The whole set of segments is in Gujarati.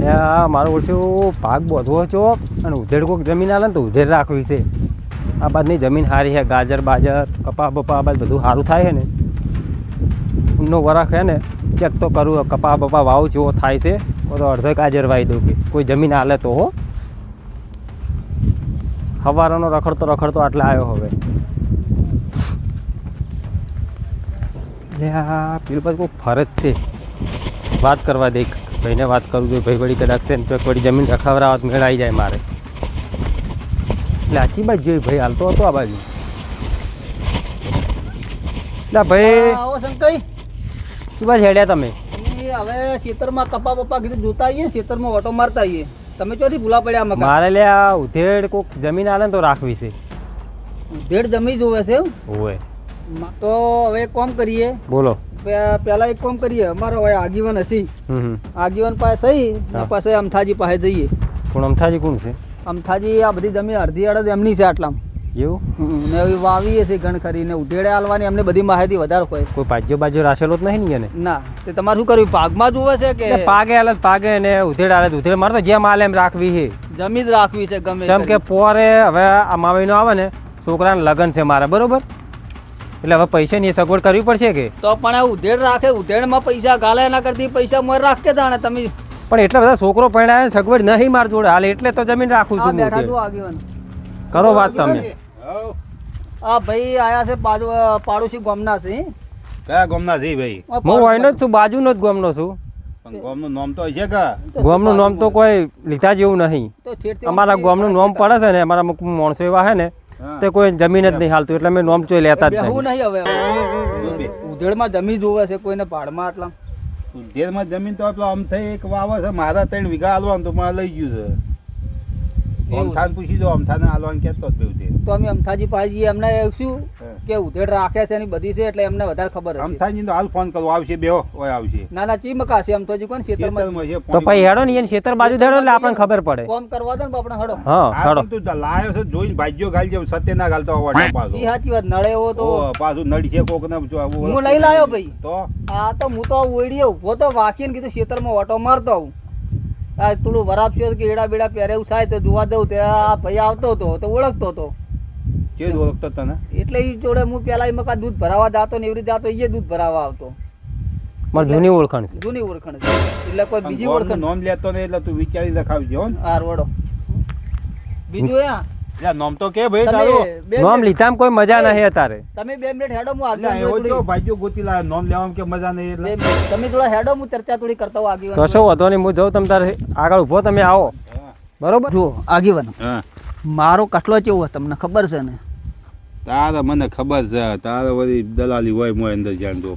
એટલે મારો ઓછો ભાગ બધો ચોક અને ઉધેડ કોઈક જમીન આલે ને તો ઉધેડ રાખવી છે. આ બાજુની જમીન સારી છે, ગાજર બાજર કપા બપા આ બાજુ બધું સારું થાય છે ને. ઊનનો વરાખ છે ને ચેક તો કરું કપા બપા વાવ જેવો થાય છે તો અડધો ગાજર વાવી દઉં કે કોઈ જમીન આલે તો હો. સવારનો રખડતો આટલે આવ્યો હવે. એટલે આ પેલું પાછું કોઈ ફરજ છે વાત કરવા દે ભાઈને વાત કરું જોઈએ. ભાઈ વળી કદાચ છે ને તો વળી જમીન રખાવરાવત મેળ આવી જાય મારે. એટલે આચી બાજુ જોઈ ભાઈ હાલતો હતો આ બાજુ. એટલે ભાઈ આવો શંકઈ શું બાજુ હેડ્યા તમે? હવે ખેતરમાં કપા બપા કીધું જોતા આવીએ, ખેતરમાં ઓટો મારતા આવીએ. તમે ચોથી ભૂલા પડ્યા મકા? મારે લે આ ઉધેડ કોઈક જમીન આલે ને તો રાખવી છે. ઉધેડ જમી જોવે છે એમ? હોય તો હવે એક કામ કરીએ. બોલો. પહેલા એક કામ કરીએ, અમારો હવે આગેવાન હસી આગેવાન પાસે સહી ને પાસે અમથાજી પાસે જઈએ. કોણ અમથાજી કોણ છે? અમથાજી આ બધી જમીન અડધી અડધ એમની છે આટલામાં. એવું ને વાવીએ છે ઘણ ખરીને ઉધેડે હાલવાની અમને બધી માહિતી વધારે હોય. કોઈ પાજો બાજો રાખેલો જ નહીં ને? ના તે તમારે શું કરવું? ભાગમાં જોવે છે કે પાગે હાલે પાગે ને ઉધેડ હાલે ઉધેડ મારે તો જેમ હાલે એમ રાખવી છે. જમીન રાખવી છે ગમે જેમ કે પોરે હવે આ માવીનો આવે ને છોકરાને લગ્ન છે મારે બરોબર, એટલે હવે પૈસાની સગવડ કરવી પડશે કે? તો પણ ઉધેડ રાખે, ઉધેડમાં પૈસા ગાલે એના કરતી પૈસા મોર રાખ કે જાણે તમે. પણ એટલા બધા છોકરો પરણાય સગવડ નહીં માર જોડે હાલે એટલે તો જમીન રાખું છું. કરો વાત તમે. હા ભાઈ આયા છે પાડોશી ગામના છે. કયા ગામના છે ભાઈ? હું વાયનો જ છું, બાજુનો જ ગામનો છું. પણ ગામનું નામ તો છે કે? ગામનું નામ તો કોઈ લીધા જેવું નહીં. અમારા ગામનું નામ પડે છે ને, અમારા અમુક માણસો એવા છે ને તે કોઈ જમીન જ નહીં હાલતું એટલે અમે નામ ચોઈ લેતા જ નહીં. હવે ઉધેડમાં જમીન જોવે છે કોઈને ભાડમાં આટલા. ઉધેડમાં જમીન તો આમ થઈ એક વાવે છે, મારા 3 વીઘા હાલવાનું તો મને લઈ ગયું છે. અમથાને પૂછી દો, અમથાને હાલવાનું કહેતો જ બે. તો અમે અમથાજી પાસે જઈએ, એમને શું કે ઉધેડ રાખે છે એની બધી છે એટલે એમને વધારે ખબર હશે. અમથાજી તો હાલ ફોન કરો, આવશે બેહો હોય આવશે. ના ના ચીમકા છે અમથાજી કોણ ખેતરમાં તો પછી હેડો ને એને ખેતર બાજુ હેડો એટલે આપણને ખબર પડે. કોમ કરવા દે ને આપણે હડો. હા હડો. તું લાયો છે જોઈને ભાજ્યો ગાલ જેમ સત્ય ના ગાલતો હોવા પાછો. ઈ સાચી વાત. નળે એવો તો પાછું નડી છે કોક ને હું લઈ લાયો ભાઈ. તો આ તો હું તો ઓઈડીએ ઉભો તો વાકીને કીધું ખેતરમાં ઓટો મારતો આવું. આ થોડું વરાપસ્યો કે એડા બેડા પહેરે એવું થાય તો જોવા દઉં તે આ ભાઈ આવતો હતો તો ઓળખતો હતો. કે ઓળખતો તને? એટલે ઈ જોડે હું પેલા મકા દૂધ ભરાવા જાતો ને એવી રીતે જાતો એ દૂધ ભરાવા આવતો. મારી જૂની ઓળખાણ છે. જૂની ઓળખાણ છે એટલે કોઈ બીજી ઓળખાણ નોમ લેતો ને એટલે તું વિચારી લખાવજો હો. હાર વડો બીજું યા નામ તો કે ભાઈ તારું નામ લીધામાં કોઈ મજા નહીં અત્યારે. તમે 2 મિનિટ હેડો હું એવો આગળ જો ભાઈઓ ગોતી લાવ નામ લેવામાં કે મજા નહીં એટલે તમે થોડા હેડો હું ચર્ચા થોડી કરતા હું આગેવાન. કશો વાંધો નહીં, હું જાઉં તમે તારે આગળ ઊભો તમે આવો બરોબર. જો આગેવાન હા મારો કટલો કેવો તમને ખબર છે ને? તારે મને ખબર છે, તારે બધી દલાલી હોય મોય અંદર જાણતો.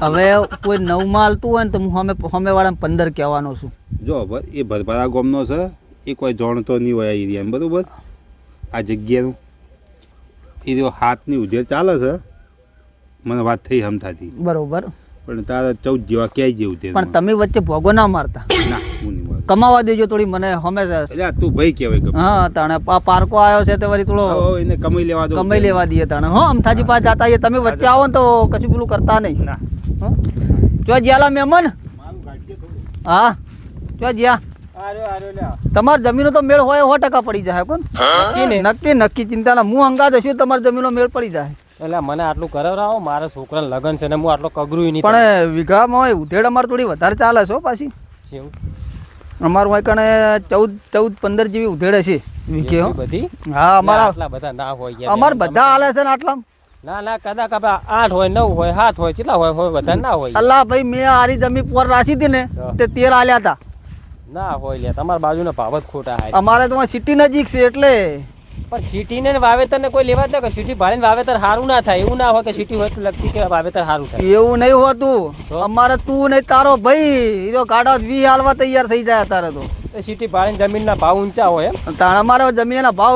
હવે કોઈ નવ માલતું હોય ને તો હું હમે વાળા 15 કહેવાનો છું. જો એ ભરભરા ગામનો છે, એ કોઈ જાણતો નહીં હોય આ એરિયા બરોબર. આ જગ્યાનું એ જો હાથની ઉધેર ચાલે છે, મને વાત થઈ હમથાથી બરોબર. પણ તારે 14 જેવા ક્યાંય જેવું તે પણ તમે વચ્ચે ભોગો ના મારતા. ના હું નહીં મારું. કમાવા દેજો થોડી મને હમે. એટલે તું ભાઈ કહેવાય ગમે. હા તાણે પાર્કો આવ્યો છે તે વળી થોડો એને કમાઈ લેવા દો. કમાઈ લેવા દઈએ તાણે. હા અમથાજી પાસે જાતા આવીએ, તમે વચ્ચે આવો ને તો કશું પેલું કરતા નહીં. ના જો જ્યાલા મહેમાન. હા જો જ્યા તમારી જમીનો તો મેળ હોય 100% પડી જાય કોણ. નક્કી ચિંતા ના. હું અંગાત હશું તમારી જમીનો મેળ પડી જાય. એટલે મને આટલું કરાવરાવો, મારા છોકરાને લગ્ન છે ને હું આટલો કગરું નહીં. પણ વીઘામાં હોય ઉધેડ અમારે થોડી વધારે ચાલે છે પાછી. અમારું હોય કણે 14-15 જેવી ઉધેડ છે વીઘે. હા અમારા બધા ના હોય, અમારે બધા હાલે છે ને આટલા. ના ના કદાચ 8 હોય 9 હોય 7 હોય કેટલા હોય બધા ના હોય. અલ્લાહ ભાઈ મેં આરી જમીન પર રાખી હતી ને તે 13 આલ્યા હતા. ના હોય લે તમારા બાજુના ભાવ જ ખોટા હોય. અમારે તો સિટી નજીક છે એટલે. પણ સિટી ને વાવેતર ને કોઈ લેવા જ ન. સિટી ભાડે વાવેતર સારું ના થાય એવું ના હોય કે સિટી હોય તો લગતી કે વાવેતર સારું થાય એવું નહીં હોતું. અમારે તું નહીં તારો ભાઈ ગાડા 20 હાલવા તૈયાર થઈ જાય અત્યારે તો. સિટી ભાડે જમીનના ભાવ ઊંચા હોય એમ. તાણ અમારા જમીનના ભાવ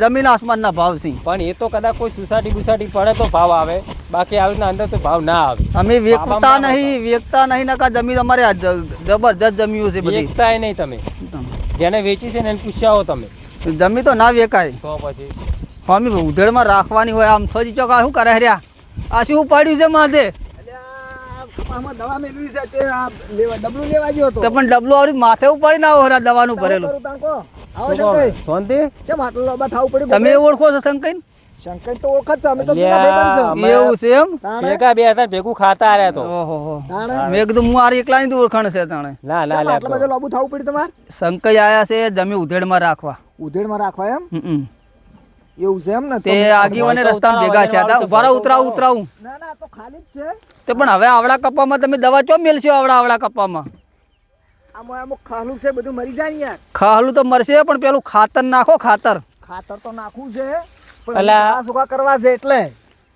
જમીન આસમાનના ભાવ છે. પણ એ તો કદાચ કોઈ સોસાયટી પડે તો ભાવ આવે, બાકી આવી અંદર તો ભાવ ના આવે. અમે વેચતા નહીં નકા જમીન અમારે જબરજસ્ત જમીન છે બધી. વેચતા નહીં તમે જેને વેચી છે ને એને પૂછ્યા હો તમે. જમીન તો ના વેકાય તો પછી અમે ઉધેડમાં રાખવાની હોય. આમ થોડી ચોકા શું કરે રહ્યા? આ શું પાડ્યું છે માથે? આમાં દવા મેળવી છે તે આ લેવા ડબલું લેવા ગયો હતો તો પણ ડબલું આવડી માથે ઉપાડીને આવો હરા દવાનું ભરેલું. કરું તાણ કો આવો શંકર શાંતિ ચમ આટલો લોબા થાવું પડ્યું તમે ઓળખો છો શંકર? શંકર તો ઓળખ જ છે અમે તો અલ્યા, જૂના ભાઈબંધ છે એવું છે એમ? તાણે ભેગા બે હતા ભેગું ખાતા રહ્યા તો ઓહો. તાણે મેં કીધું હું આરી એકલાની જ ઓળખાણ છે તાણે. ના ના ચમ લે આટલા બધું લોબુ થાવું પડ્યું તમારે શંકર આયા છે જમી ઉધેડમાં રાખવા. ઉધેડમાં રાખવા એમ હમ. એવું છે એમ ને તે આગેવાને રસ્તામાં ભેગા છે હતા. ઉભા રહો, ઉતરાવું. ના ના આ તો ખાલી જ છે તે પણ હવે આવડા કપ્પામાં તમે દવા ચો મેલશો? આવડા કપ્પામાં આમાં અમુક ખાલું છે બધું મરી જાય ને યાર ખાલું તો મરશે પણ પેલું ખાતર નાખો. ખાતર ખાતર તો નાખવું છે પણ અલા. આ સુકા કરવા છે એટલે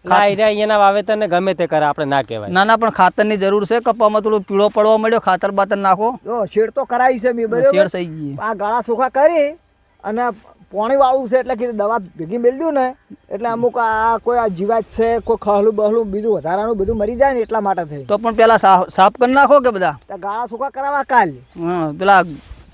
અહીંયાના વાવેતર ને ગમે તે કરે આપણે ના કહેવાય. ના ના પણ ખાતરની જરૂર છે. કપ્પામાં થોડું પીળો પડવા મળ્યો. ખાતર બાતર નાખો. જો શેડ તો કરાવી છે મેં બરાબર શેર થઈ ગઈ. આ ગાળા સુખા કરી અને પાણી વાળું છે એટલે કીધું દવા ભેગી મેળ દઉં ને એટલે અમુક આ કોઈ આ જીવાત છે કોઈ ખહલું બહલું બીજું વધારાનું બધું મરી જાય ને એટલા માટે થઈ તો પણ પેલા સાફ કરી નાખો કે બધા. તો ગાળા સુખા કરાવવા કાલ હા પેલા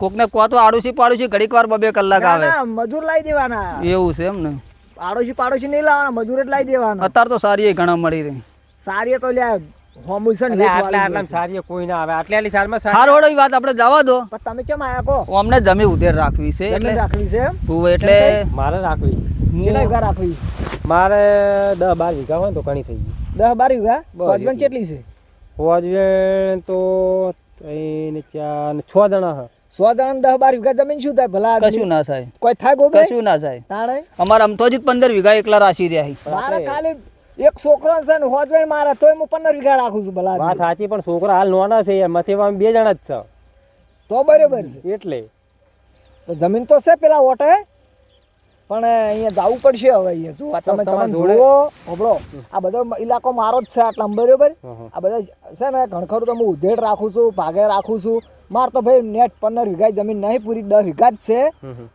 કોકને કહો તો આડોશી પાડોશી ઘડીક વાર 2 કલાક ના, આવે. ના, મજૂર લાવી દેવાના એવું છે એમ ને? પાડોશી નહીં લાવવાના મજૂર જ લાવી દેવાના અત્યારે તો સારી ઘણા મળી રહી. સારી તો લ્યા હોમું છે ને એટલે વેચ આટલા વાળી આટલા હોય છે. સારી કોઈ ના આવે આટલી સાલમાં સારી હાર વડો વાત આપણે જવા દો. પણ તમે ચમ આયા કહો અમને જમી ઉધેર રાખવી છે જમીન એટલે રાખવી છે એમ? તું એટલે મારે રાખવી કેટલા વીઘા રાખવી મારે 10-12 વીઘા હોય ને તો ઘણી થઈ ગઈ 10-12 વીઘા બસ હોજવણ એટલી. કેટલી છે હોજવેણ તો 3 4 6 જણા હા 100 જણા 10-12 વીઘા જમીન શું થાય ભલા આદમી? કશું ના થાય. કોઈ થાય ગોબરે કશું ના થાય. તાણે અમારા અમથોજી 15 વીઘા એકલા રાશી રહ્યા છે. મારે ખાલી એક છોકરો છે ને હોજવેણ મારે તોય હું 15 વીઘા રાખું છું ભલા વાત આદમી. સાચી પણ છોકરા હાલ નોના છે યાર મથેવામાં 2 જણા જ તો બરોબર છે છે એટલે તો જમીન તો છે પેલા ઓટે પણ અહીંયા જવું પડશે હવે અહીંયા જો આ તમે તમારા તમે જોડે- જુઓ હોબળો આ બધો ઇલાકો મારો જ છે આટલા બરોબર હં. આ બધા છે ને ઘણખરું તો હું ઉધેડ રાખું છું ભાગે રાખું છું મારે તો ભાઈ નેટ 15 વીઘા જમીન નહીં પૂરી 10 વીઘા જ છે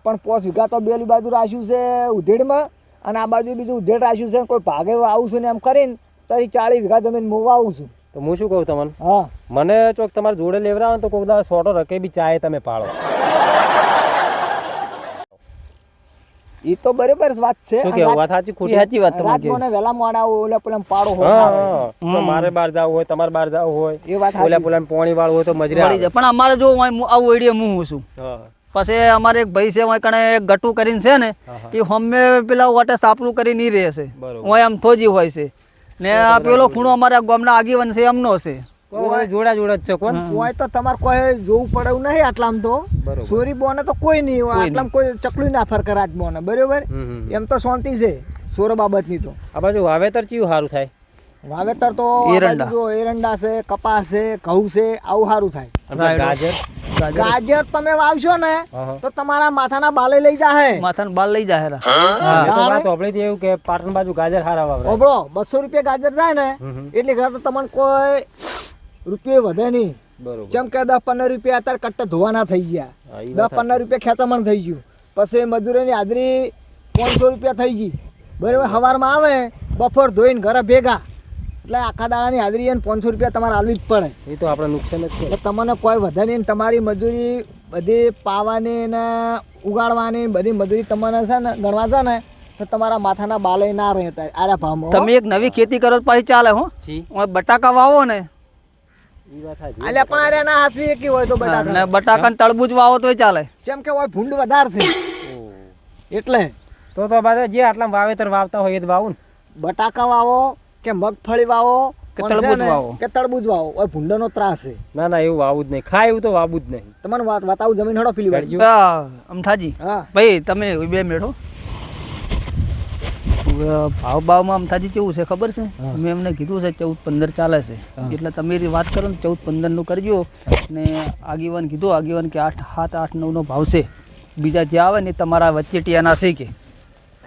પણ 5 વીઘા તો બેલી બાજુ રાખ્યું છે ઉધેડમાં અને આ બાજુ બીજું ઉધેડ રાખ્યું છે કોઈ ભાગે આવું છું ને એમ કરીને તરી 40 વીઘા જમીન હું વાવું છું તો હું શું કહું તમને હા મને ચોક તમારે જોડે લેવડાવો ને તો કોક દાડો સોટો રકે બી ચાય તમે પાડો એ તો બરોબર વાત છે શું કેવું વાત સાચી એ ખોટી સાચી વાત તમારી. રાજમોને વહેલા મોડા ઓલે પેલા પાડો હા હોય હા. તો મારે બહાર જવું હોય તમારે બહાર જવું હોય એ વાત ઓલા સાચી. પોલા પોણી વાળું હોય તો મજરે મળી જાય. પણ અમારે જો આવું આઈડિયા હું છું. હા પછી અમારે એક ભાઈ છે હું કણે એક ગટુ કરીને છે ને એ હમે પેલા વાટે સાપરું કરી નહીં રહે છે. બરોબર. હું આમ થોજી હોય છે ને આ પેલો ખૂણો અમારા ગામના આગેવાન છે એમનો છે. જોડા જોડા જ છે કોણ હોય તો તમારે કોઈ જોવું પડે એવું નહીં આટલામાં તો બરોબર. સોરી બોને તો કોઈ નહીં હોય આટલામાં કોઈ ચકલું ના ફરક રાજ બોને બરોબર એમ તો શાંતિ છે સોર બાબતની તો આ બાજુ વાવેતર ચિયું સારું થાય વાવેતર તો આ એરંડા. બાજુ જો એરંડા છે કપાસ છે ઘઉં છે આવું સારું થાય અને ગાજર ગાજર તમે વાવશો ને હા. તો તમારા માથાના બાલે લઈ જાહે માથાને બાલ લઈ જાય હેરા. મેં તો વાત સાંભળી હતી એવું કે પાટણ બાજુ ગાજર સારા વાવરાય. ઓબળો 200 રૂપિયા ગાજર જાય ને એટલે ઘરે તો તમને કોઈ રૂપિયો વધે નહીં બરોબર જેમ કે 10-15 રૂપિયા અત્યારે કટ્ટા ધોવાના થઈ ગયા હા, ઈ વાત 10-15 રૂપિયા ખેંચામણ થઈ ગયું પછી મજૂરીની હાજરી 500 રૂપિયા થઈ ગઈ બરાબર સવારમાં આવે બપોર ધોઈને ઘરે ભેગા એટલે આખા દાડાની હાજરી એને 500 રૂપિયા તમારે આલવી જ પડે એ તો આપણે નુકસાન જ છે એટલે તમને કોઈ વધે નહીં ને તમારી મજૂરી બધી પાવાની ને ઉગાડવાની બધી મજૂરી તમને છે ને ગણવા છે ને તો તમારા માથાના બાલે ના રહેતા આરા ભાવમાં તમે એક નવી ખેતી કરો તો પાછી ચાલે હો. જી હવે બટાકા વાવો ને ઈ વાત સાચી. આલ્યા પણ આરે ના હાસવી એકી હોય તો બટાકા ને બટાકા તળબૂચ વાવો તોય ચાલે. જેમ કે હોય ભૂંડ વધારે છે એટલે તો પાછા જે આટલા વાવેતર વાવતા હોય એ જ વાવું ને બટાકા વાવો કે મગફળી વાવો કે પણ છે તરબૂચ ને, વાવો. કે તરબૂચ વાવો ઓય ભૂંડાનો ત્રાસ છે ના ના એવું વાવું જ નહીં ખાય એવું તો વાવું જ નહીં તમને વાત વાતાવું જમીન હડો પેલી વાર અમથાજી હા ભાઈ તમે 2 મિનિટ ભાવ ભાવમાં અમથાજી કેવું છે ખબર છે? મેં એમને કીધું છે 14-15 ચાલે છે એટલે તમે એ વાત કરો ને 14-15 નું કરજો ને આગેવાન કીધું આગેવાન કે 8-7-8-9 નો ભાવ છે. બીજા જે આવે ને એ તમારા વચ્ચે ટિયાના છે કે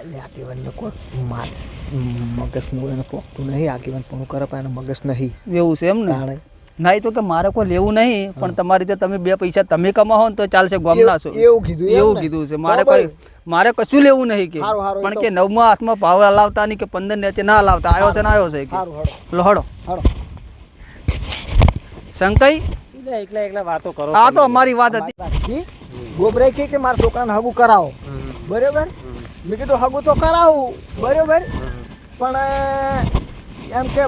એટલે આગેવાન કોઈ મગજનું એને પોતું નહીં આગેવાન પણ કરે પણ એનું મગજ નહીં એવું છે એમ ને? તાણે. ના એ તો કે મારે કોઈ લેવું નહીં પણ તમારી રીતે તમે 2 પૈસા તમે કમાવો ને તો ચાલશે ગામના છો એવું કીધું એમ એવું ને? કીધું છે. બરોબર. મારે કશું લેવું નહીં કે હારું, હારું, પણ એ તો- કે 9મા 8મા ભાવ લાવતા નહીં કે 15 ને ના લાવતા આવ્યો છે ને આવ્યો છે કે સારું હડો લો હડો હડો શંકઈ એકલા એકલા વાતો કરો આ તો અમારી વાત હતી. વાતથી ગોબરે કે મારા છોકરાને હગું કરાવો બરોબર મેં કીધું હગું તો કરાવું બરોબર પણ એમ કે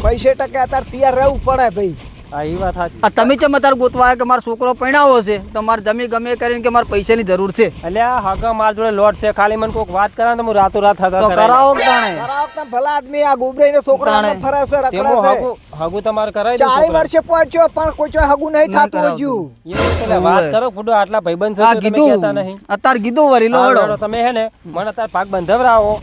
પૈસે ટકે અત્યારે તૈયાર રહેવું પડે ભાઈ. હા એ વાત સાચી. આ તમે ચમ અત્યારે ગોતવા આવ્યા કે મારો છોકરો પરણાવો છે તો મારે જમી ગમે કરીને કે મારે પૈસાની જરૂર છે અલ્યા હગા માર જોડે લોટ છે, ખાલી મને કોઈક વાત કરે ને તો હું રાતોરાત હગા તો કરાવી કરાવો કે તાણે કરાવો કે ભલા આદમી આ ગોબરાઈને છોકરા તાણે. ફરે છે રખડે તેમાં છે. હગું તમારે કરાવી દઉં 40 છોકરાને. વર્ષે પહોંચ્યો પણ કોઈ ચોય હગું નહીં ના થતું કરાવતું. હજુ. એવું એટલે વાત કરો ફૂડો આટલા ભાઈબંધ છો આ તો તમે કીધું કહેતા નહીં. અત્યારે કીધું વરી લો હા, હળો હેડો, તમે હે ને મને અત્યારે પાક બંધાવરાવો,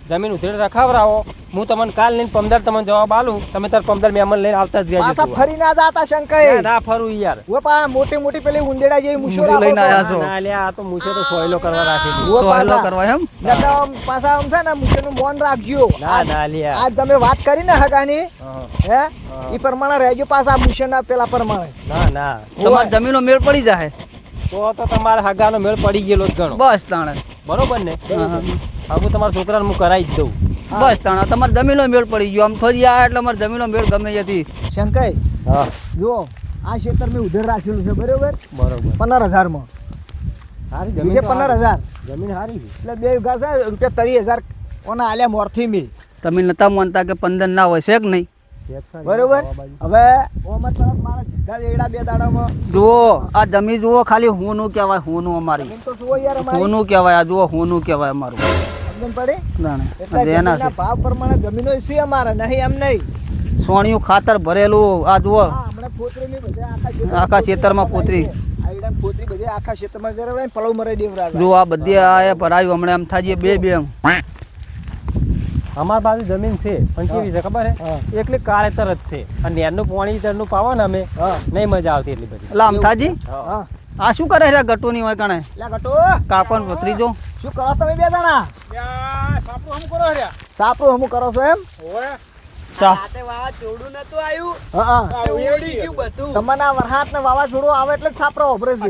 જમીન ઉધેડ રખાવરાવો, હું તમને કાલ લઈને 15 તમને જવાબ આલું, તમે તાર 15 મહેમાન લઈને આવતા જ રહેજો. પાછા ફરી ના જાતા શંકાએ. ના ફરું યાર. હું પા મોટી મોટી પેલી ઉંદેડા જેવી મૂછો ઊંધી લઈને રાખો આયા છો. છો. ના લ્યા, આ તો મૂછો તો સોયલો કરવા રાખી હું સોહેલો પાછા કરવા એમ નકર આમ પાછા આમ છે ને મૂછોનું મોન રાખજો. ના ના લ્યા. આજ તમે વાત કરી ને હગાની હા, હે ઈ પ્રમાણે રહેજો પાછા મૂછોના પેલા પ્રમાણે. ના ના તમારે જમીનો મેળ પડી જાય તો તમારે હગાનો મેળ પડી ગયેલો જ ગણો. બસ તાણે બરોબર ને? હા, હા. હવે તમારા છોકરાને હું કરાવી જ દઉં. બસ તાણે તમારે જમીનો મેળ પડી ગયો આમ ફરી આયા એટલે અમારે જમીનો મેળ ગમે હતી શંકાઈ હા જુઓ આ ક્ષેત્ર મેં ઉધેર રાખેલું છે બરોબર બરોબર. 15,000 માં સારી બીજે જમીન તો 15,000 જમીન સારી છે. એટલે 2 વીઘા છે રૂપિયા 30,000 ઓના આલ્યા મોરથી મેં તમે નતા માનતા કે 15 ના હોય છે કે નહીં બરોબર. હવે ઓમાં તરત મારા સીધા એડા 2 દાડામાં જુઓ આ જમી જુઓ ખાલી હોનું કહેવાય હોનું અમારી જમીન તો જુઓ યાર અમારી હોનું કહેવાય આ જુઓ હોનું કહેવાય અમારું સમજણ પડી તાણે. એટલે આ જેના જમીનના ભાવ પ્રમાણે જમીનો છે અમારે નહીં એમ નહીં. છે સોણિયું ખાતર ભરેલું આ જુઓ હા હમણાં પોતરીની બધે આખા ખેતરમાં પોતરી. આ એડામાં પોતરી બધે આખા ખેતરમાં જરા પલવ મરાઈ દેવરાવે. જો આ બધી આ ભરાયું હમણાં એમ થાજી બે અમારી બાજુ જમીન છે પણ કેવી છે ખબર હા. હે? એકલી કાળેતર જ છે અને નેરનું પાણી તરનું પાવો ને અમે હા નહીં મજા આવતી એટલી બધી. એટલે અમથાજી હા આ શું કરે છે ગટુની હોય કણે લે ગટો કાકો ને ભત્રીજો શું કરો તમે 2 જણા? સાપરું હમું કરો છો એમ? સા હા તમને આ વરસાદ ને વાવાઝોડું આવે એટલે જ સાપરો ઓભરે છે.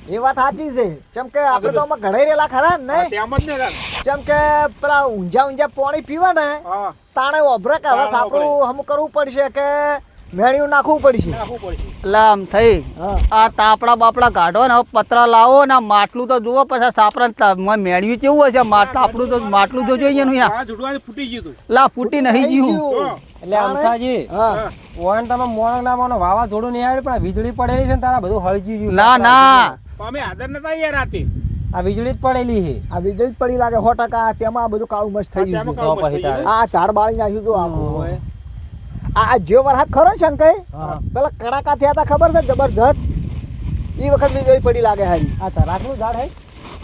એ વાત સાચી છે કેમ કે આપણે તો આમાં ઘડાઈ રહેલા ખરા ને નહીં? કેમ કે પેલા ઊંઝા પાણી પીવે ને તાણે ઓભરે કે હવે સાપરું હમું કરવું પડશે કે મેણિયું નાખવું પડશે. એટલે આમ થઈ હા આ તાપડા બાપડા કાઢો ને હવે પતરા લાવો ને આ માટલું તો જુઓ પછી સાપરા મેળવી કેવું હશે તાપડું તો માટલું જોજો અહીંયા લા ફૂટી નહીં ગયું એટલે અમથાજી હા ઓન તમે મોણ ના માનો વાવાઝોડું નહીં આવે પણ આ વીજળી પડેલી છે ને તારા બધું હળજી ગયું. ના ના આ વીજળી જ પડેલી છે. આ વીજળી જ પડી લાગે 100%. તેમાં આ બધું કાળું મસ્ત થઈ ગયું છે. તો પછી તારે. આ ઝાડ બાળી નાખ્યું હતું આખું. આ જે વરસાદ ખરો ને શંકાઈ હા. પેલા કડાકા થયા હતા ખબર છે જબરજસ્ત એ વખત વીજળી પડી લાગે હારી. આ તરાકનું ઝાડ હે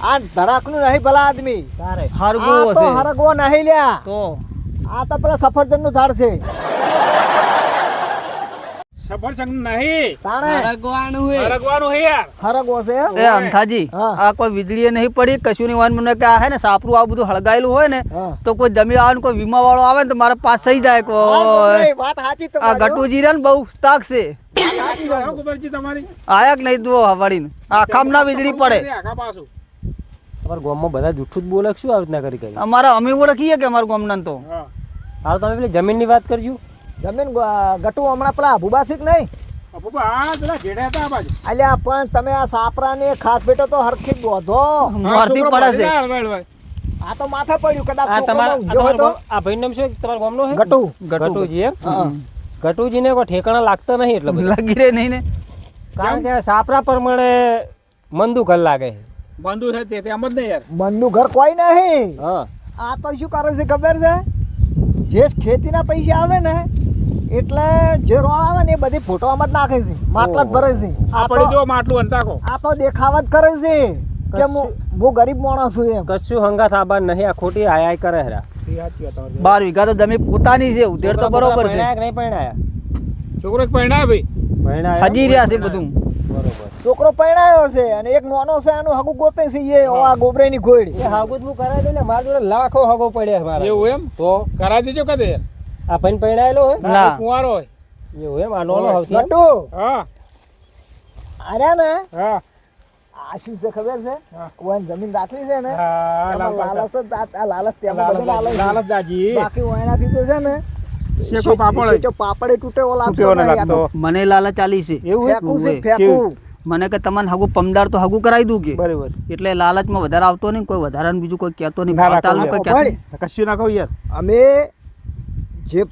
આ ધરાકનું નહીં ભલા આદમી તારે. હરગો આ તો હશે હરગવો નહીં લ્યા તો આ તો પેલા સફરજનનું ઝાડ છે સફરજન નહીં તાણે હરગવો છે એમ? એ અમથાજી હા. આ કોઈ વીજળી નહીં પડી કશું નહીં વાનું મને કે આ હે ને સાપરું આ બધું હળગાયેલું હોય ને હા. તો કોઈ જમી આવે ને કોઈ વીમા વાળો આવે ને તો મારે પાસ થઈ જાય હા, કોઈ નહીં, વાત સાચી આ તમારી, હો. ગટુજી રે ને બહુ તાક છે વાત સાચી છે. આયા કે નહીં જુઓ હવાડીને આખામ ના વીજળી પડે તમારા ગામમાં બધા જૂઠું જ બોલે કે શું આવી રીતના કરી કરી. અમારા અમે ઓળખીએ કે અમારું ગામના તો હાલ તમે પેલી જમીનની વાત કરજો. જમીન ગટુ હમણાં પેલા ભૂબાસિક નહીં અલ્યા પણ તમે આ સાપરાને ખાસ બેટો તો હરખી બોધો. મારથી પડે છે આ તો માથે પડ્યું કદાચ આ છોકરાનો ઊંઝો હોય તો. આ ભાઈ નામ શું તમારા ગામનો હે? ગટુ ગટુજી એમ? હા. ગટુજીને કોઈ ઠેકાણા લાગતા નહીં એટલે બધું. લાગી રે નહીં ને કારણ કે સાપરા પ્રમાણે મંદુ ઘર લાગે છે. બંધુ ઘર કોઈ નહીં. હા આ તો શું કરે છે ખબર છે જે ખેતીના પૈસા આવે ને એટલે જે રોણ આવે ને એ બધી ફોટોમાં જ નાખે છે માટલા જ ભરે છે. આ તો દેખાવા જ કરે છે કે હું ગરીબ માણસ છું એમ. કશું હંગાત આબાદ નહીં, આ ખોટી આય આય કરે હેરા. 12 વીઘા તો જમીન પોતાની છે ઉધેડ તો બરોબર છે પરણાયા કે નહીં પરણાયા? છોકરો પરણાય ભાઈ પરણાયા. હજી રહ્યા છે બધું બરોબર. છોકરો પરણાયો છે અને એક નાનો છે એનું હગું ગોતે છે એ આ ગોબરેની ઘોડી. એ હાગુત હું કરાવી દઉં ને, મારા જોડે લાખો હગો પડ્યા છે મારા. એવું એમ તો કરાવી દેજો કદે આ ભાઈ પરણાયેલો હોય? ના. કુંવારો હોય એવું એમ? આ નાનો હવથી એમ? ગટુ હા અરે ને હા આ શું છે ખબર છે ઓન જમીન રાખવી છે ને હા, એમાં લાલચ જ આ લાલચ તેમાં બધું લાલચ છે. લાલચ દાજી બાકી ઓયનાથી તો છે ને શેકો પાપડ શેકો પાપડે તૂટે ઓ લાગતો તૂટ્યો ને નહીં. આ તો લાગતો મને લાલચ આલી છે એવું હે? ફેંકવું છે ઓવે. ફેંકવું. મને કે તમને હગું પમદાર તો હગું કરાવી દઉં કે બરાબર એટલે લાલચમાં વધારે આવતો નહીં કોઈ વધારાનું બીજું કોઈ કહેતો નહીં ના, ના, ભાવતાલનું કોઈ કહેતું નહીં. કશું ના કહું યાર અમે જે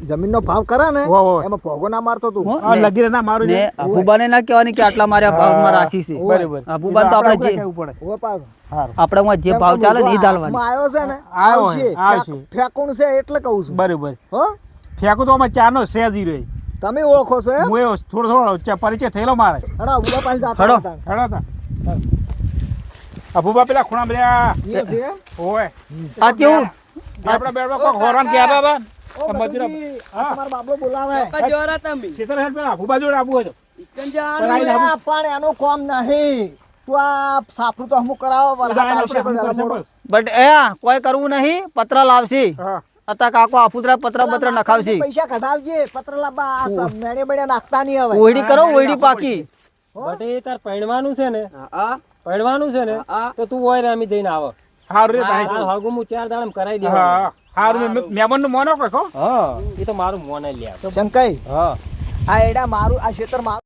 જમીનનો ભાવ કરે ને હો, હો. એમાં ભોગો ના મારતો તું હો? આ લગીરે ના મારું ને અબુબાને ના કહેવાની કે આટલા મારા ભાવમાં રાશિ છે બરાબર અબુબાને તો આપણે જે કેવું પડે ઓવે પાછો. સારું આપણે માં જે ભાવ ચાલે ને એ ચાલવાની હાથમાં આવ્યો છે ને આવ્યો આવશે. આવશે. ફેંકુણ છે એટલે કહું છું બરાબર હો ફેંકું તો અમે ચાનો સહેજ રહ્યો તમે ઓળખો છો એમ હું એ થોડો પરિચય થયેલો મારે હડો ઉભા પાસે જાતા હડો. હતા. હેડો તા અભુબા પેલા ખૂણા બધા એ છે એમ? ઓય આ કેવું બેડવા બેડવા કોક હોરન કહેતા હતા ઓ આ મજૂરો ભગતજી, હા. આ તમારો બાબલો બોલાવે શીતળ હેડ પેલા અભુબા જોડે આપવું હોય તો પણ આઈને અરે, અભુ- પણ એનું કામ નહીં તું આ સાફરું તો હમું કરાવો વરસાદ આઈને આવશે આપણે તો કરશે વહેલો બસ. બટ એ કોઈ કરવું નહીં પત્ર લાવશી હા અતા કાકો આફુતરા પત્ર બત્ર નખાવશી પૈસા કઢાવજે પત્ર લાવવા આ સબ મેળે મેળે નાખતા નહીં હવે ઓયડી કરો ઓયડી પાકી બટ એ તાર પૈણવાનું છે ને પૈણવાનું છે ને તો તું હોય રામી જઈને આવ હારું રે તાહી. તાર હગું હું 4 દાડમ કરાઈ દે હા હારું મહેમાન નું મોનો કોઈ કહો હા એ તો મારું મોને લ્યા શંકાઈ હા આ એડા મારું આ ક્ષેત્ર મારું